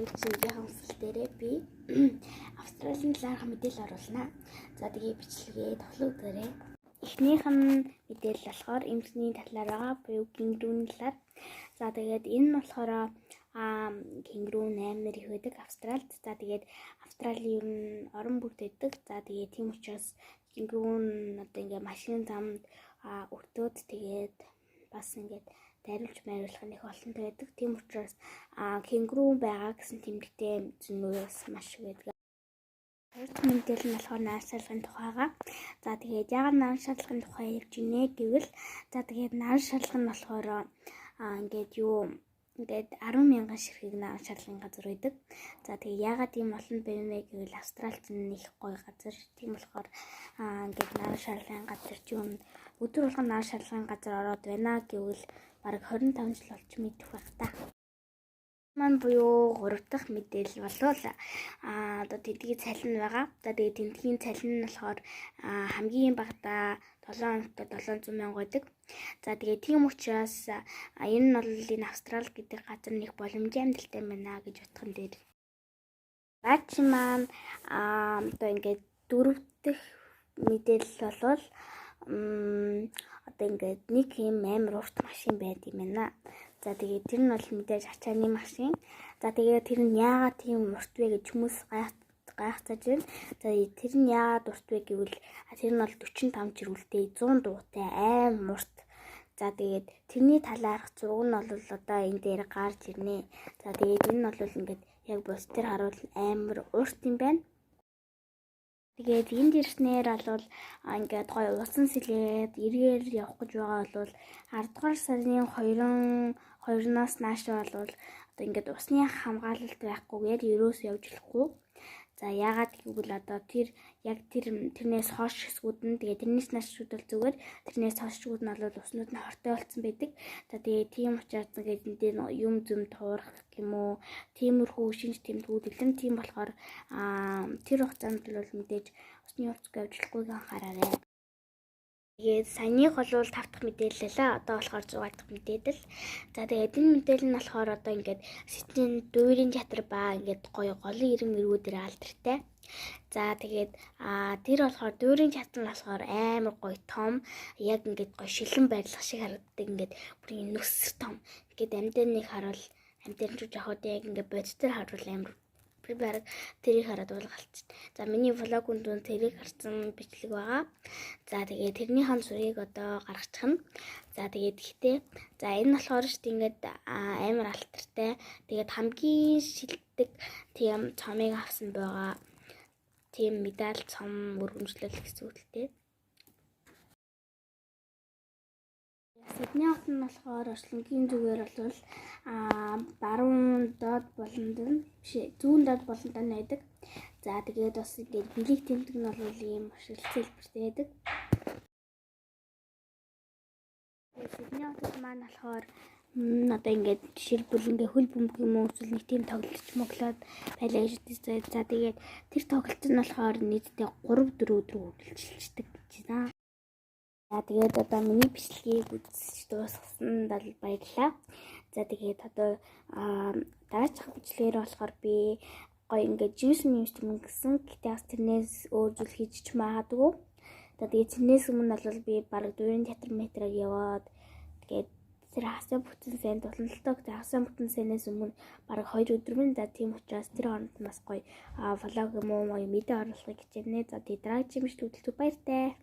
Иргэдийн хамсал дээрээ би Австралийн талаарх мэдээлэл оруулна. За тэгээ бичлэгээ тоглоогоорой. Эхнийх нь мэдээлэл болохоор эмчний талаар байгаа. Буюу кенгурууны талаар. За тэгээд энэ нь болохоор кенгуруу 8 нэр их байдаг Австралид. За тэгээд Австралийн ер нь орон бүрд байдаг. За тэгээд тийм учраас кенгуруу нь одоо ингээ машин замд өртөөд тэгээд бас ингээд дайруулж майруулах нь их олонтой байдаг. Тийм учраас кенгуруу байгаа гэсэн тэмдэгтэй зүүнээс маш их байдаг. Хоёр дахь мэдээлэл нь болохоор наар шалгахын тухайгаа. За тэгээд яагаад наар шалгахын тухай явж гинэ гэвэл за тэгээд наар шалгах нь болохоор ингээд 10,000 ширхэг наар шалгахын газар байдаг. За тэгээд яагаад ийм олон байна вэ гэвэл Австралид нэг гоё газар. Тийм болохоор ингээд наар шалгахын газар чинь өдөр болгон наар шалгахын газар ороод байна гэвэл бараг 25 жил болж мэдэх байх та. Маань буюу 3 дахь мэдээлэл болвол одоо тэдгийн цалин байгаа. За тэгээд тэдгийн цалин нь болохоор хамгийн багадаа 7 хоногт 700 мянга байдаг. За тэгээд тийм учраас энэ нь бол энэ Австрали гэдэг газар нэг боломжийн амжилттай байна гэж бодох нь дээр. Баач маань одоо ингээд 4 дахь мэдээлэл болвол одоо ингээд нэг юм амар урт машин байд юм байна. За тэгээд тэр нь бол мэдээж ачааны машин. За тэгээд тэр нь яагаад тийм урт вэ гэж хүмүүс гайхацаж байна. За тэр нь яагаад урт вэ гэвэл тэр нь бол 45 жиргэлтэй 100 дуутай амар урт. За тэгээд тэрний талаарх зураг нь бол одоо энэ дээр гарч ирнэ. За тэгээд энэ нь бол ингээд яг бус тэр харуул амар урт юм байна. Тэгээд энд ирснээр бол ингээд гоё усан сэлгээд эргээр явах гэж байгаа бол 10 дугаар сарын 2-оос нааш бол одоо ингээд усны хамгаалалт байхгүйгээр ерөөс явж болохгүй. За яагаад гэвэл одоо тэрнээс хойш хэсгүүд нь тэгээд тэрнээс нааш бол зүгээр тэрнээс хойш хэсгүүд нь бол уснууд нь хортой болсон байдаг. За тэгээд тийм учраас ингээд энэ дээр юм зөм туурах юм уу тиймэрхүү шинж тэмдгүүд илэн тийм болохоор тэр хугацаанд бол мэдээж усны хувцас авчлахгүй анхаараарай. Тэгээд саяных бол 5 дахь мэдээлэл лээ. Одоо болохоор 6 дахь мэдээлэл. За тэгээд энэ мэдээлэл нь болохоор одоо ингээд сэтийн дуурийн чатар ба ингээд гоё голын ирэн мэргүүдээр алдартай. За тэгээд тэр болохоор дуурийн чатар нь болохоор амар гоё том, яг ингээд гоё шилэн байрлах шиг харагддаг ингээд бүрийн нүсэр том. Ингээд амьдныг харуул амьдэн ч жахад яг ингээд бодтер харуул амар би бараг тэрийг хараад уулгалчих. За миний влогонд дүн тэрийг харсан бичлэг байгаа. За тэгээд тэрнийхэн зургийг одоо гаргачихна. За тэгээд гэхдээ за энэ болохоор шүү дээ ингээд амар алтартай. Тэгээд хамгийн шилдэг тийм цомыг авсан байгаа. Тийм медаль цом өргөмжлөл гэсэн үгтэй. Сидней хот нь болохоор орчлонгийн зүгээр бол баруун доод болонд нь зүүн доод болонд нь байдаг. За тэгээд бас ингээд бэлэг тэмдэг нь бол ийм шилцэлбэртэй байдаг. Сидней хотод маань болохоор одоо ингээд жишээлбэл ингээ хөл бөмбөг юм уу эсвэл нэг тийм тоглолт моглоод байлаа гэж үзсэн. За тэгээд тэр тоглолт нь болохоор нийтдээ 3-4 өдөр үргэлжилдэг гэж байна. За тэгээд одоо миний бичлэгийг үзэж дуусгасан бол баярлалаа. За тэгээд одоо дараачих бичлэгээр болохоор би гоё ингээд жимс юм гэсэн гэтээ бас тэрнээс өөр зүйл хийж ч магадгүй. За тэгээд тэрнээс өмнө бол би бараг дуурин театр метрээр яваад тэгээд тэр хасаа бүтэн сайн дулаалдаг. Хасаа бүтэн сайнээс өмнө бараг 2 өдөр мэн. За тийм учраас тэр хооронд бас гоё влог юм уу мэдээ оруулахыг хичээнэ. За тэгээд дараагийн бичлэгт баяртай.